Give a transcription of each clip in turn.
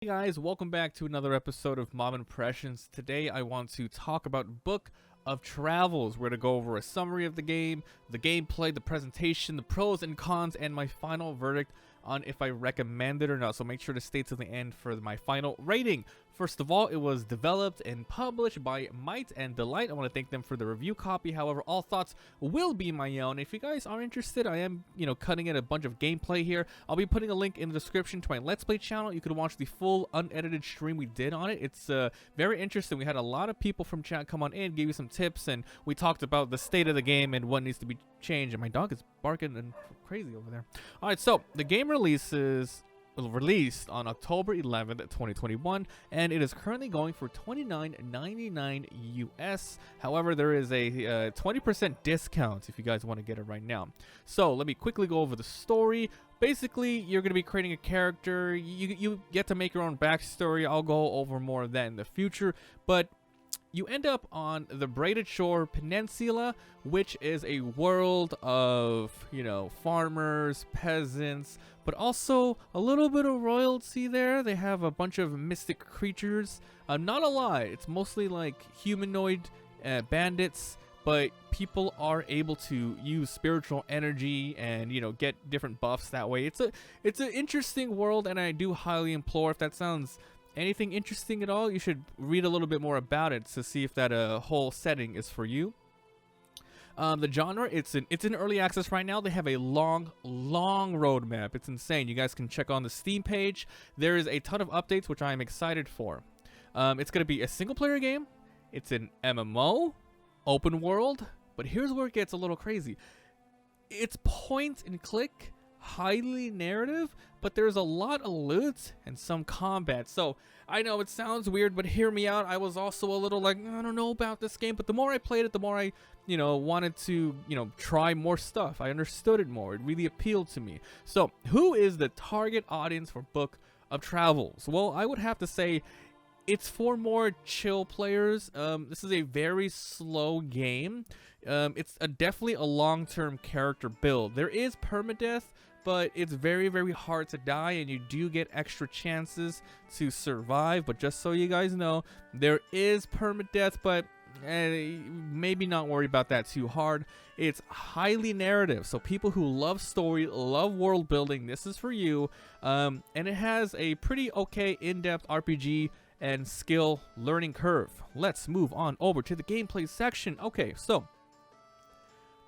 Hey guys, welcome back to another episode of Mabimpressions. Today I want to talk about Book of Travels. We're going to go over a summary of the game, the gameplay, the presentation, the pros and cons, and my final verdict on if I recommend it or not. So make sure to stay to the end for my final rating. First of all, it was developed and published by Might and Delight. I want to thank them for the review copy. However, all thoughts will be my own. If you guys are interested, I am, cutting in a bunch of gameplay here. I'll be putting a link in the description to my Let's Play channel. You could watch the full unedited stream we did on it. It's very interesting. We had a lot of people from chat come on in, gave you some tips, and we talked about the state of the game and what needs to be changed. And my dog is barking and crazy over there. All right, so the game released on October 11th, 2021, and it is currently going for $29.99 US. However, there is a 20% discount if you guys want to get it right now. So let me quickly go over the story. Basically, you're going to be creating a character. You get to make your own backstory. I'll go over more of that in the future, but you end up on the Braided Shore Peninsula, which is a world of, farmers, peasants, but also a little bit of royalty there. They have a bunch of mystic creatures. Not a lot. It's mostly like humanoid bandits, but people are able to use spiritual energy and, get different buffs that way. It's an interesting world, and I do highly implore, if that sounds anything interesting at all, you should read a little bit more about it to see if that whole setting is for you. The genre, it's in early access right now. They have a long roadmap. It's insane. You guys can check on the Steam page. There is a ton of updates, which I am excited for. It's going to be a single player game. It's an MMO, open world, but here's where it gets a little crazy. It's point and click, highly narrative, but there's a lot of loot and some combat. So I know it sounds weird, but hear me out. I was also a little like, I don't know about this game, but the more I played it, the more I wanted to try more stuff. I understood it more. It really appealed to me. So who is the target audience for Book of Travels? Well, I would have to say it's for more chill players. This is a very slow game. It's definitely a long-term character build. There is permadeath, but it's very, very hard to die, and you do get extra chances to survive. But just so you guys know, there is permadeath, but maybe not worry about that too hard. It's highly narrative, so people who love story, love world building, this is for you. And it has a pretty okay in-depth RPG and skill learning curve. Let's move on over to the gameplay section. Okay, so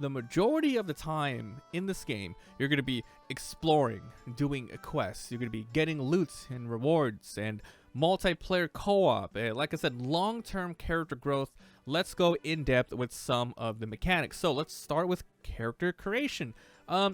the majority of the time in this game, you're going to be exploring, doing quests. You're going to be getting loot and rewards and multiplayer co-op. Like I said, long-term character growth. Let's go in depth with some of the mechanics. So let's start with character creation.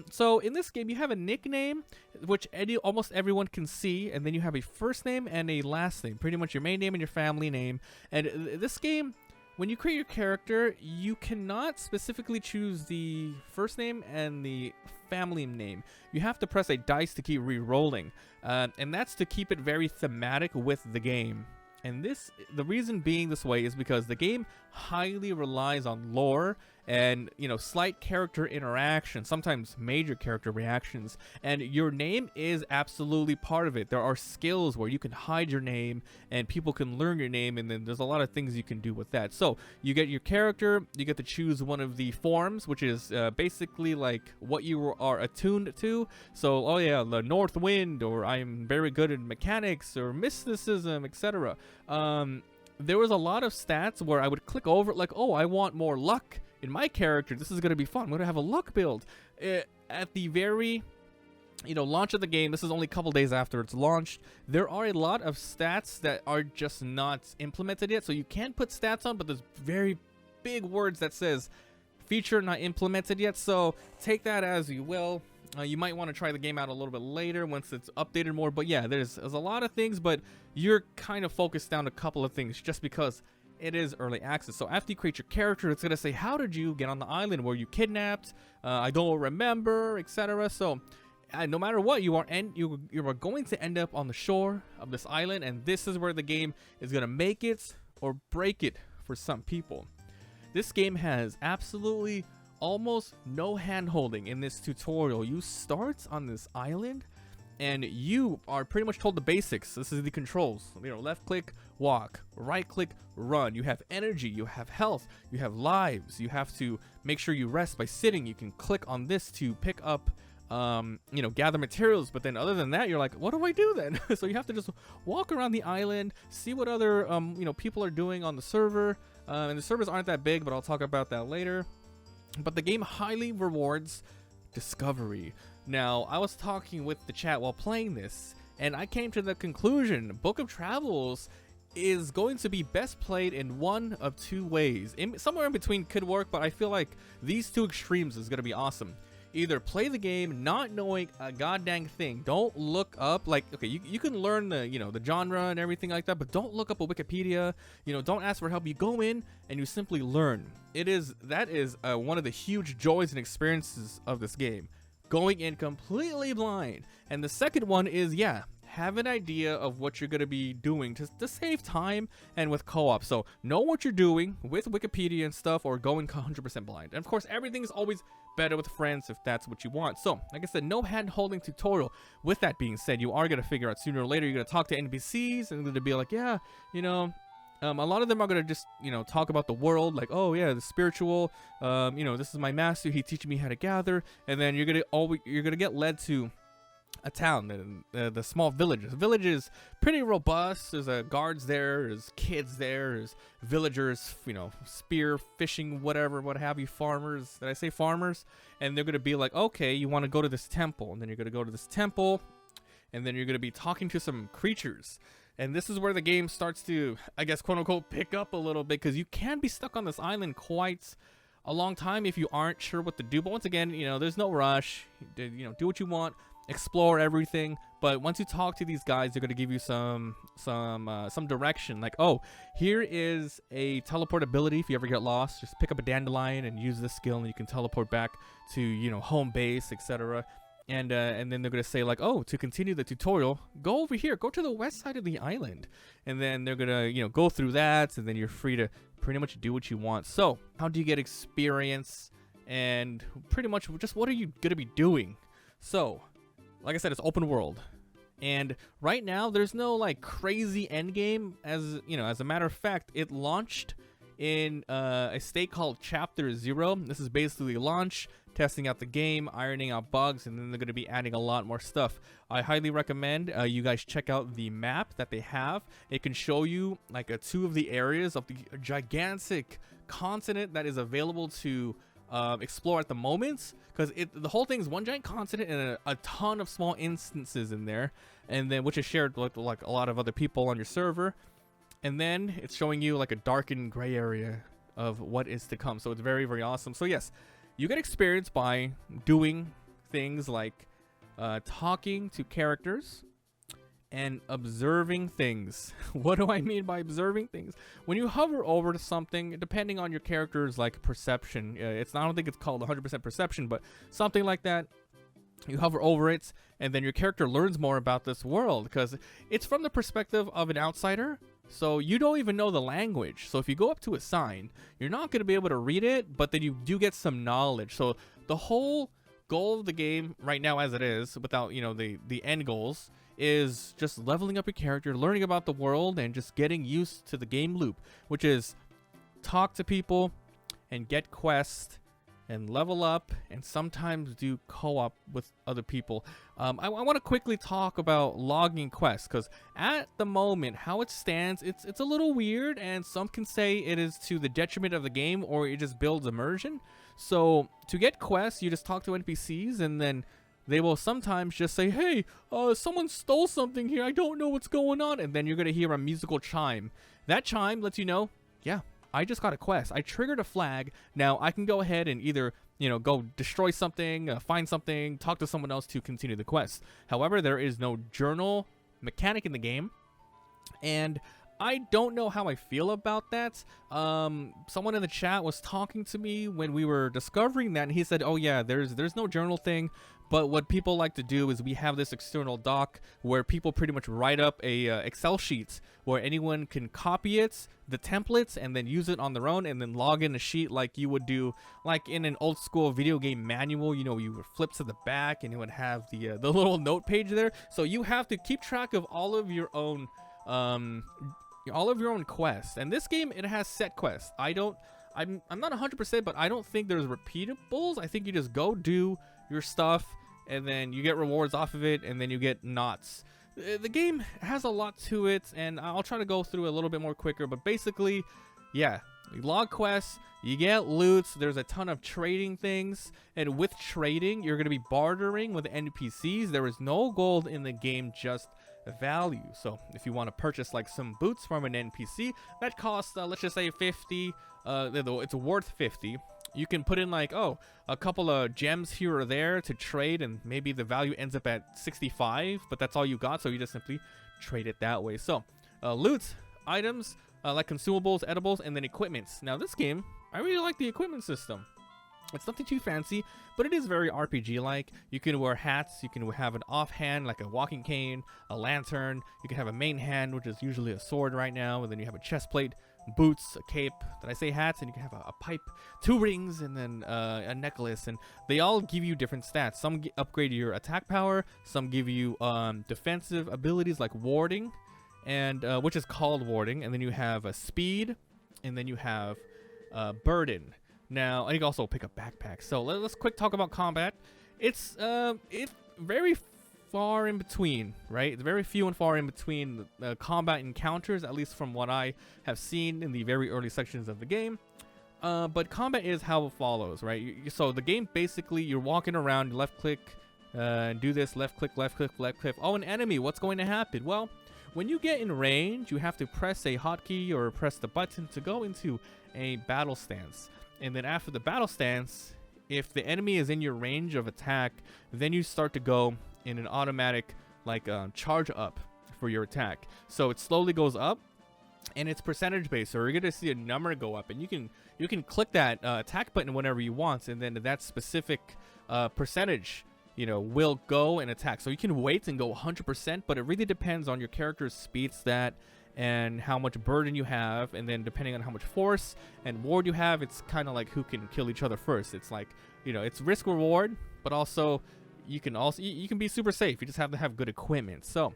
So in this game, you have a nickname, which almost everyone can see, and then you have a first name and a last name, pretty much your main name and your family name. And this game, when you create your character, you cannot specifically choose the first name and the family name. You have to press a dice to keep re-rolling, and that's to keep it very thematic with the game. And the reason being this way is because the game highly relies on lore and, slight character interaction, sometimes major character reactions, and your name is absolutely part of it. There are skills where you can hide your name and people can learn your name, and then there's a lot of things you can do with that. So you get your character, you get to choose one of the forms, which is basically like what you are attuned to. So, oh yeah, the North Wind, or I'm very good at mechanics, or mysticism, etc. There was a lot of stats where I would click over it like, oh, I want more luck in my character. This is going to be fun. I'm going to have a luck build. At the very, launch of the game, this is only a couple days after it's launched, there are a lot of stats that are just not implemented yet. So you can put stats on, but there's very big words that says feature not implemented yet. So take that as you will. You might want to try the game out a little bit later once it's updated more. But yeah, there's a lot of things, but you're kind of focused down a couple of things just because it is early access. So after you create your character, it's going to say, how did you get on the island? Were you kidnapped? I don't remember, etc. So no matter what, you are going to end up on the shore of this island, and this is where the game is going to make it or break it for some people. This game has absolutely almost no hand-holding in this tutorial. You start on this island and you are pretty much told the basics. This is the controls. You know, left click, walk, right click, run. You have energy, you have health, you have lives. You have to make sure you rest by sitting. You can click on this to pick up, you know, gather materials. But then other than that, you're like, what do I do then? So you have to just walk around the island, see what other, you know, people are doing on the server. And the servers aren't that big, but I'll talk about that later. But the game highly rewards discovery. Now, I was talking with the chat while playing this, and I came to the conclusion Book of Travels is going to be best played in one of two ways. Somewhere in between could work, but I feel like these two extremes is going to be awesome. Either play the game not knowing a goddamn thing. Don't look up, like, okay, you can learn the, you know, the genre and everything like that, but don't look up a Wikipedia. You know, don't ask for help. You go in and you simply learn. That is one of the huge joys and experiences of this game. Going in completely blind. And the second one is, yeah, have an idea of what you're going to be doing to save time and with co-op. So know what you're doing with Wikipedia and stuff, or going 100% blind. And of course, everything is always better with friends if that's what you want. So like I said, no hand-holding tutorial. With that being said, you are going to figure out sooner or later, you're going to talk to NPCs and they're going to be like, yeah, you know, a lot of them are going to just, you know, talk about the world, like, oh yeah, the spiritual, you know, this is my master, he teaching me how to gather. And then you're going to get led to a town, the small villages. The village is pretty robust. There's guards there, there's kids there, there's villagers, you know, spear fishing, whatever, what have you, farmers. Did I say farmers? And they're gonna be like, okay, you want to go to this temple, and then you're gonna go to this temple, and then you're gonna be talking to some creatures. And this is where the game starts to, I guess, quote unquote, pick up a little bit, because you can be stuck on this island quite a long time if you aren't sure what to do. But once again, you know, there's no rush. You know, do what you want. Explore everything, but once you talk to these guys, they're going to give you some direction, like, oh, here is a teleport ability. If you ever get lost, just pick up a dandelion and use this skill and you can teleport back to, you know, home base, etc. And then they're going to say, like, oh, to continue the tutorial, go over here, go to the west side of the island. And then they're going to, you know, go through that, and then you're free to pretty much do what you want. So how do you get experience, and pretty much just what are you going to be doing? So like I said, it's open world, and right now there's no like crazy end game. As you know, as a matter of fact, it launched in a state called Chapter 0. This is basically launch, testing out the game, ironing out bugs, and then they're going to be adding a lot more stuff. I highly recommend you guys check out the map that they have. It can show you like two of the areas of the gigantic continent that is available to explore at the moment, because the whole thing is one giant continent and a ton of small instances in there, and then which is shared with like a lot of other people on your server. And then it's showing you like a darkened gray area of what is to come. So it's very, very awesome. So yes, you get experience by doing things like talking to characters and observing things. What do I mean by observing things? When you hover over to something, depending on your character's like perception, I don't think it's called 100% perception, but something like that. You hover over it, and then your character learns more about this world, because it's from the perspective of an outsider. So you don't even know the language. So if you go up to a sign, you're not going to be able to read it, but then you do get some knowledge. So the whole goal of the game right now, as it is, without, you know, the end goals, is just leveling up your character, learning about the world, and just getting used to the game loop, which is talk to people and get quests and level up, and sometimes do co-op with other people. I want to quickly talk about logging quests, because at the moment, how it stands, it's a little weird, and some can say it is to the detriment of the game, or it just builds immersion. So to get quests, you just talk to NPCs, and then they will sometimes just say, hey, someone stole something here, I don't know what's going on, and then you're going to hear a musical chime. That chime lets you know, yeah, I just got a quest. I triggered a flag. Now I can go ahead and either, you know, go destroy something, find something, talk to someone else to continue the quest. However, there is no journal mechanic in the game, and I don't know how I feel about that. Someone in the chat was talking to me when we were discovering that, and he said, oh yeah, there's no journal thing, but what people like to do is we have this external doc where people pretty much write up a Excel sheet where anyone can copy it, the templates, and then use it on their own, and then log in a sheet like you would do like in an old school video game manual. You know, you would flip to the back and it would have the little note page there. So you have to keep track of all of your own quests. And this game, it has set quests. I'm not 100%, but I don't think there's repeatables. I think you just go do your stuff and then you get rewards off of it, and then you get knots. The game has a lot to it, and I'll try to go through a little bit more quicker, but basically, yeah, you log quests, you get loots, there's a ton of trading things, and with trading, you're going to be bartering with NPCs. There is no gold in the game, just value. So if you want to purchase like some boots from an NPC that costs let's just say 50, it's worth 50. You can put in like a couple of gems here or there to trade, and maybe the value ends up at 65, but that's all you got, so you just simply trade it that way. So loot items like consumables, edibles, and then equipments. Now this game, I really like the equipment system. It's nothing too fancy, but it is very RPG-like. You can wear hats, you can have an offhand like a walking cane, a lantern, you can have a main hand, which is usually a sword right now, and then you have a chest plate, boots, a cape. Did I say hats? And you can have a pipe, 2 rings, and then a necklace, and they all give you different stats. Some upgrade your attack power, some give you defensive abilities like warding, and which is called warding, and then you have a speed, and then you have burden. Now, I can also pick up backpacks. So let's quick talk about combat. It's very far in between, right? It's very few and far in between combat encounters, at least from what I have seen in the very early sections of the game. But combat is how it follows, right? So the game, basically, you're walking around, left click, do this, left click, left click, left click. Oh, an enemy, what's going to happen? Well, when you get in range, you have to press a hotkey or press the button to go into a battle stance. And then after the battle stance, if the enemy is in your range of attack, then you start to go in an automatic like charge up for your attack. So it slowly goes up, and it's percentage based. So you're gonna see a number go up, and you can click that attack button whenever you want, and then that specific percentage, you know, will go and attack. So you can wait and go 100%, but it really depends on your character's speed stat and how much burden you have, and then depending on how much force and ward you have, it's kind of like who can kill each other first. It's like, you know, it's risk reward, but also you can be super safe. You just have to have good equipment. So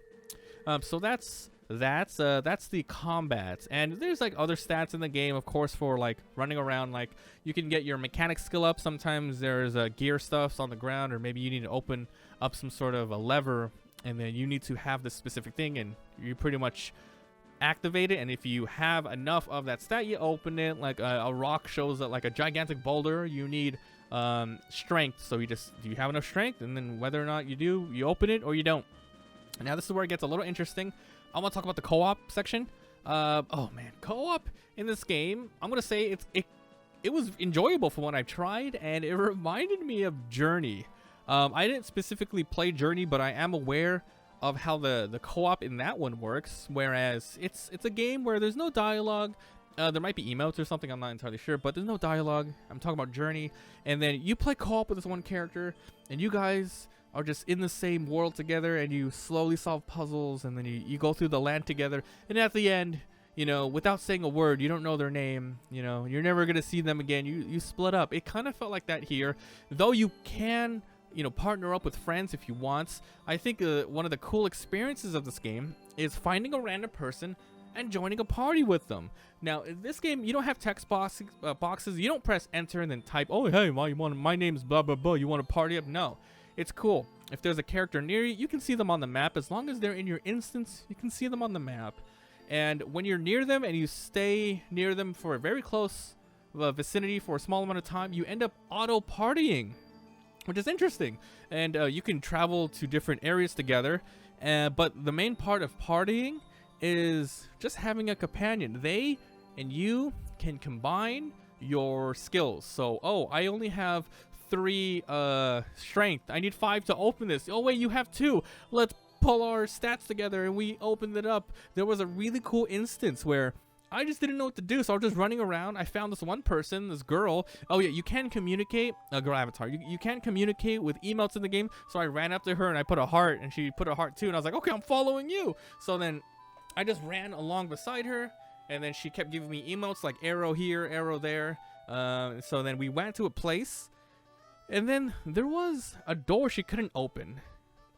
so that's the combat. And there's like other stats in the game, of course, for like running around. Like you can get your mechanic skill up. Sometimes there's gear stuffs on the ground, or maybe you need to open up some sort of a lever, and then you need to have this specific thing, and you pretty much activate it. And if you have enough of that stat, you open it. Like a rock shows up, like a gigantic boulder, you need strength. So do you have enough strength? And then whether or not you do, you open it or you don't. Now this is where it gets a little interesting. I want to talk about the co-op section. Oh man, co-op in this game, I'm gonna say it was enjoyable from what I've tried, and it reminded me of Journey. I didn't specifically play Journey, but I am aware of how the co-op in that one works, whereas it's a game where there's no dialogue. There might be emotes or something, I'm not entirely sure, but there's no dialogue. I'm talking about Journey, and then you play co-op with this one character, and you guys are just in the same world together, and you slowly solve puzzles, and then you go through the land together, and at the end, you know, without saying a word, you don't know their name, you know, you're never gonna see them again, you split up. It kind of felt like that here, though you can, you know, partner up with friends if you want. I think one of the cool experiences of this game is finding a random person and joining a party with them. Now, in this game, you don't have text boxes. You don't press enter and then type, oh, hey, my name's blah, blah, blah. You want to party up? No. It's cool. If there's a character near you, you can see them on the map. As long as they're in your instance, you can see them on the map. And when you're near them and you stay near them for a very close vicinity for a small amount of time, you end up auto-partying, which is interesting. And you can travel to different areas together. But the main part of partying is just having a companion. They and you can combine your skills. So, oh, I only have 3 strength. I need 5 to open this. Oh, wait, you have 2. Let's pull our stats together, and we opened it up. There was a really cool instance where I just didn't know what to do, so I was just running around. I found this one person, this girl. Oh yeah, you can communicate, girl avatar. You can communicate with emotes in the game. So I ran up to her and I put a heart, and she put a heart too. And I was like, okay, I'm following you. So then I just ran along beside her, and then she kept giving me emotes like arrow here, arrow there. So then we went to a place, and then there was a door she couldn't open.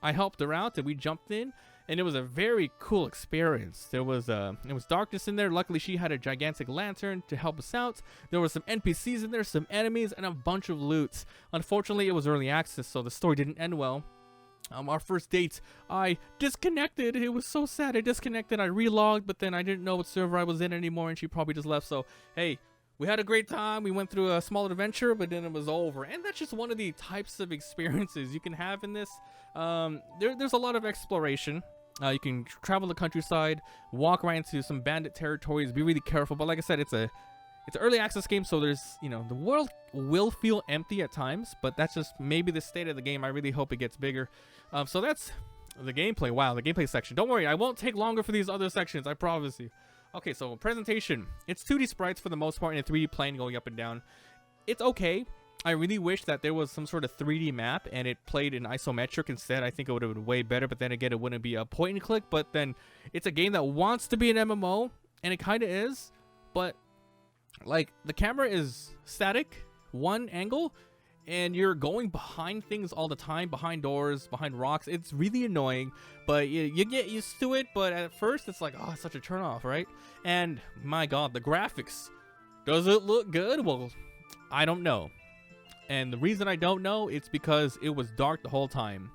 I helped her out, and we jumped in. And it was a very cool experience. It was darkness in there. Luckily, she had a gigantic lantern to help us out. There were some NPCs in there, some enemies, and a bunch of loot. Unfortunately, it was early access, so the story didn't end well. Our first date, I disconnected. It was so sad. I disconnected. I relogged, but then I didn't know what server I was in anymore, and she probably just left. So, hey, we had a great time. We went through a small adventure, but then it was over. And that's just one of the types of experiences you can have in this. There's a lot of exploration. You can travel the countryside, walk right into some bandit territories, be really careful. But like I said, it's an early access game, so there's, the world will feel empty at times, but that's just maybe the state of the game. I really hope it gets bigger. So that's the gameplay. Wow, the gameplay section. Don't worry, I won't take longer for these other sections, I promise you. Okay, so presentation. It's 2D sprites for the most part in a 3D plane going up and down. It's okay. I really wish that there was some sort of 3D map and it played in isometric instead. I think it would have been way better, but then again, it wouldn't be a point and click. But then it's a game that wants to be an MMO, and it kind of is. But like, the camera is static, one angle, and you're going behind things all the time, behind doors, behind rocks. It's really annoying, but you get used to it. But at first, it's like, oh, it's such a turnoff, right? And my God, the graphics. Does it look good? Well, I don't know. And the reason I don't know, it's because it was dark the whole time.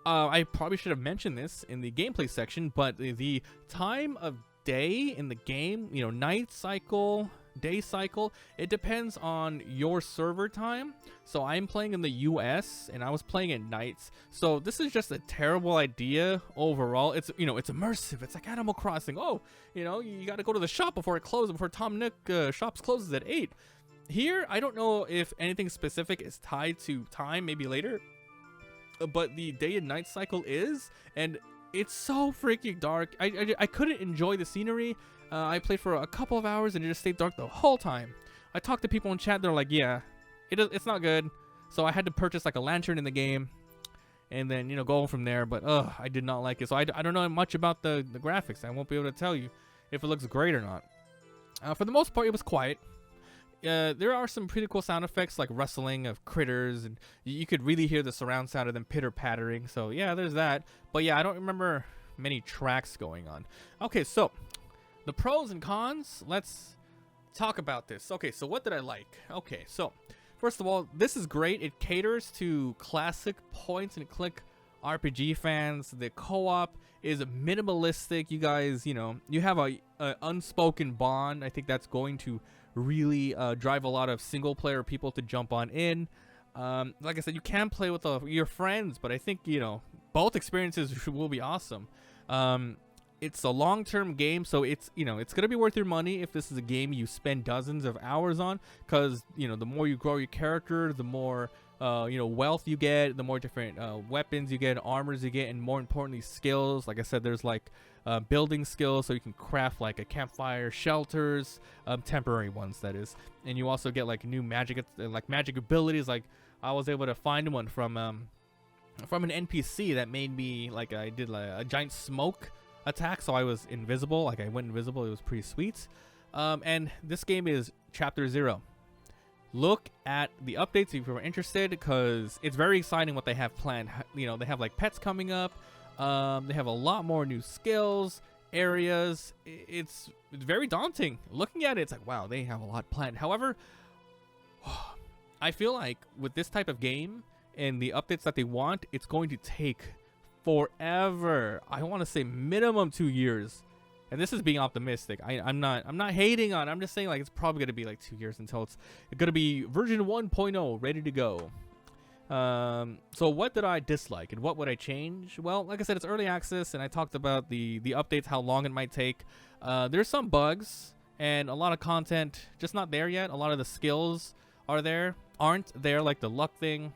I probably should have mentioned this in the gameplay section, but the time of day in the game, night cycle, day cycle, it depends on your server time. So I'm playing in the US, and I was playing at nights. So this is just a terrible idea overall. It's, it's immersive. It's like Animal Crossing. Oh, you got to go to the shop before it closes, before Tom Nook shops closes at 8. Here, I don't know if anything specific is tied to time, maybe later, but the day and night cycle is, and it's so freaking dark. I couldn't enjoy the scenery. I played for a couple of hours and it just stayed dark the whole time. I talked to people in chat, they're like, yeah, it's not good. So I had to purchase like a lantern in the game and then, go from there, but I did not like it. So I don't know much about the graphics. I won't be able to tell you if it looks great or not. For the most part, it was quiet. There are some pretty cool sound effects like rustling of critters, and you could really hear the surround sound of them pitter-pattering. So yeah, there's that. But yeah, I don't remember many tracks going on. Okay, so the pros and cons. Let's talk about this. Okay, so what did I like? Okay, so first of all, this is great. It caters to classic point-and-click RPG fans. The co-op is minimalistic. You guys, you have a unspoken bond. I think that's going to really drive a lot of single player people to jump on in. Like I said, you can play with your friends, but I think both experiences will be awesome. It's a long-term game, so it's it's gonna be worth your money if this is a game you spend dozens of hours on, because the more you grow your character, the more wealth you get, the more different weapons you get, armors you get, and more importantly, skills. Like I said, there's like building skills, so you can craft like a campfire, shelters, temporary ones that is, and you also get like new magic abilities. Like I was able to find one from an NPC that made me like I did like a giant smoke attack, so I was invisible. Like I went invisible. It was pretty sweet. And this game is chapter 0. Look at the updates if you're interested, because it's very exciting what they have planned. They have like pets coming up. They have a lot more new skills, areas. It's very daunting. Looking at it, it's like, wow, they have a lot planned. However, I feel like with this type of game and the updates that they want, it's going to take forever. I want to say minimum 2 years. And this is being optimistic. I'm not hating on it. I'm just saying like it's probably going to be like 2 years until it's going to be version 1.0 ready to go. So what did I dislike and what would I change? Well, like I said, it's early access, and I talked about the updates, how long it might take. There's some bugs and a lot of content just not there yet. A lot of the skills aren't there, like the luck thing.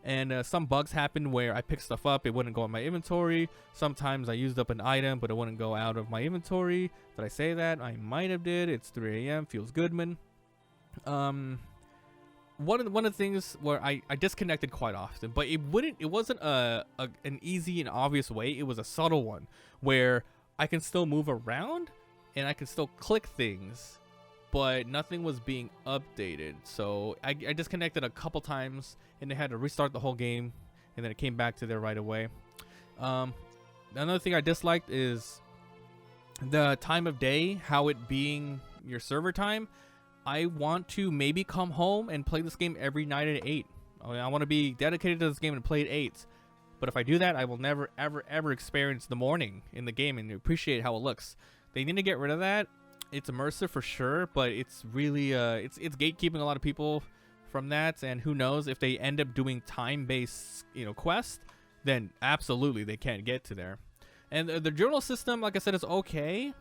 And some bugs happened where I picked stuff up, it wouldn't go in my inventory. Sometimes I used up an item, but it wouldn't go out of my inventory. Did I say that? I might have did. It's 3 a.m. Feels good, man. One of the things where I disconnected quite often, but it wasn't an easy and obvious way. It was a subtle one where I can still move around and I can still click things, but nothing was being updated. So I disconnected a couple times and they had to restart the whole game, and then it came back to there right away. Another thing I disliked is the time of day, how it being your server time. I want to maybe come home and play this game every night at 8. I want to be dedicated to this game and play at 8. But if I do that, I will never, ever experience the morning in the game and appreciate how it looks. They need to get rid of that. It's immersive for sure, but it's really it's gatekeeping a lot of people from that. And who knows, if they end up doing time-based quests, then absolutely they can't get to there. And the journal system, like I said, is okay.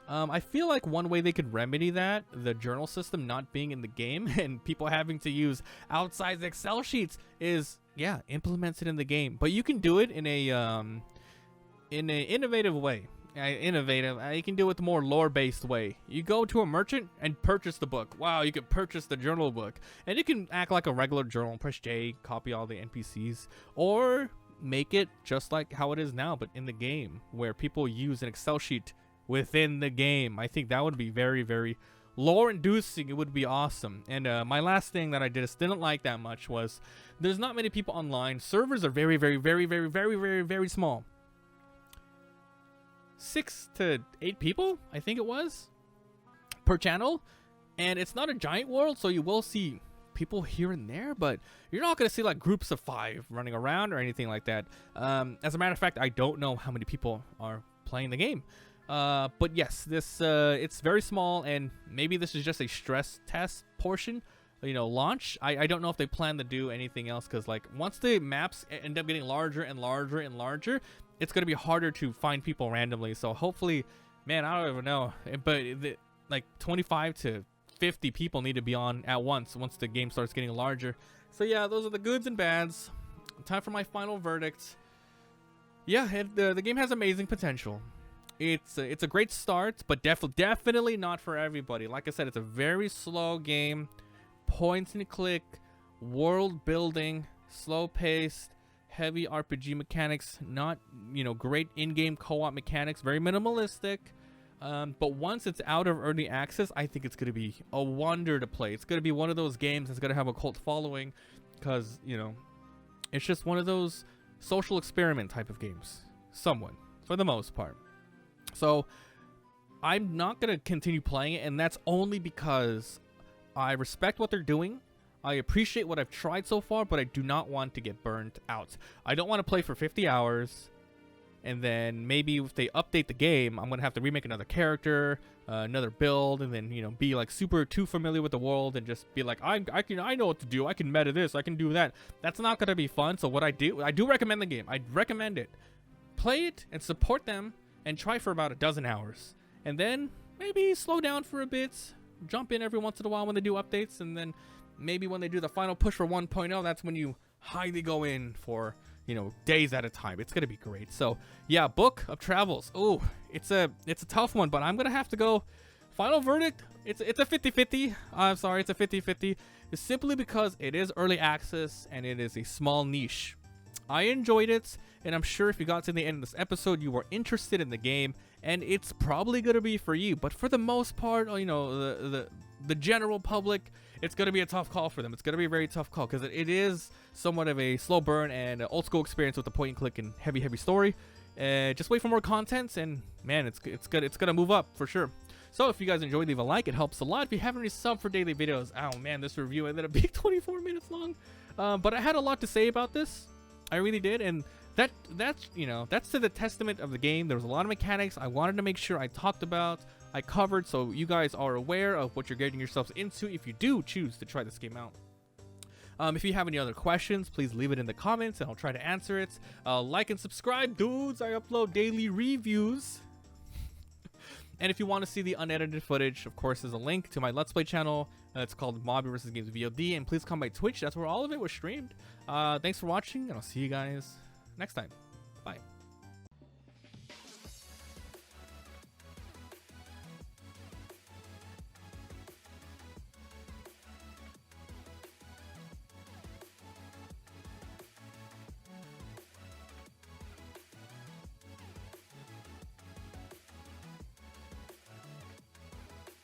I feel like one way they could remedy that, the journal system not being in the game and people having to use outside Excel sheets, is implements it in the game. But you can do it in a innovative way. You can do it the more lore-based way. You go to a merchant and purchase the book. Wow, you can purchase the journal book, and you can act like a regular journal. Press J, copy all the NPCs, or make it just like how it is now, but in the game, where people use an Excel sheet within the game. I think that would be very, very lore-inducing. It would be awesome. And my last thing that I just didn't like that much was there's not many people online. Servers are very, very, very, very, very, very, very small. 6 to 8 people, I think it was, per channel. And it's not a giant world, so you will see people here and there, but you're not going to see like groups of 5 running around or anything like that. As a matter of fact, I don't know how many people are playing the game. But yes, this it's very small, and maybe this is just a stress test portion, launch. I don't know if they plan to do anything else, because like once the maps end up getting larger and larger and larger, it's going to be harder to find people randomly. So hopefully, man, I don't even know, but like 25 to 50 people need to be on at once the game starts getting larger. So yeah, those are the goods and bads. Time for my final verdict. Yeah, the game has amazing potential. It's a great start, but definitely not for everybody. Like I said, it's a very slow game, point and click, world building, slow paced, heavy RPG mechanics, not great in-game co-op mechanics, very minimalistic. But once it's out of early access, I think it's gonna be a wonder to play. It's gonna be one of those games that's gonna have a cult following, because it's just one of those social experiment type of games, somewhat, for the most part. So I'm not going to continue playing it, and that's only because I respect what they're doing. I appreciate what I've tried so far, but I do not want to get burnt out. I don't want to play for 50 hours, and then maybe if they update the game, I'm going to have to remake another character, another build, and then, be like super too familiar with the world and just be like, I know what to do. I can meta this. I can do that. That's not going to be fun. So what I do recommend the game. I recommend it. Play it and support them, and try for about 12 hours, and then maybe slow down for a bit, jump in every once in a while when they do updates, and then maybe when they do the final push for 1.0, that's when you highly go in for days at a time. It's gonna be great. So yeah, Book of Travels. Oh, it's a tough one, but I'm gonna have to go final verdict. It's a 50-50. I'm sorry, it's a 50-50. It's simply because it is early access and it is a small niche. I enjoyed it, and I'm sure if you got to the end of this episode, you were interested in the game, and it's probably going to be for you. But for the most part, the general public, it's going to be a tough call for them. It's going to be a very tough call, because it is somewhat of a slow burn and an old school experience with the point and click and heavy story. Just wait for more content, and man, it's going to move up for sure. So if you guys enjoyed, leave a like. It helps a lot. If you haven't already subbed for daily videos, oh man, this review ended up being 24 minutes long. But I had a lot to say about this. I really did, and that's to the testament of the game. There was a lot of mechanics I wanted to make sure I talked about, I covered, so you guys are aware of what you're getting yourselves into if you do choose to try this game out. If you have any other questions, please leave it in the comments and I'll try to answer it. Like and subscribe, dudes. I upload daily reviews. And if you want to see the unedited footage, of course, there's a link to my Let's Play channel. It's called MabiVsGamesVOD, and please come by Twitch. That's where all of it was streamed. Thanks for watching, and I'll see you guys next time.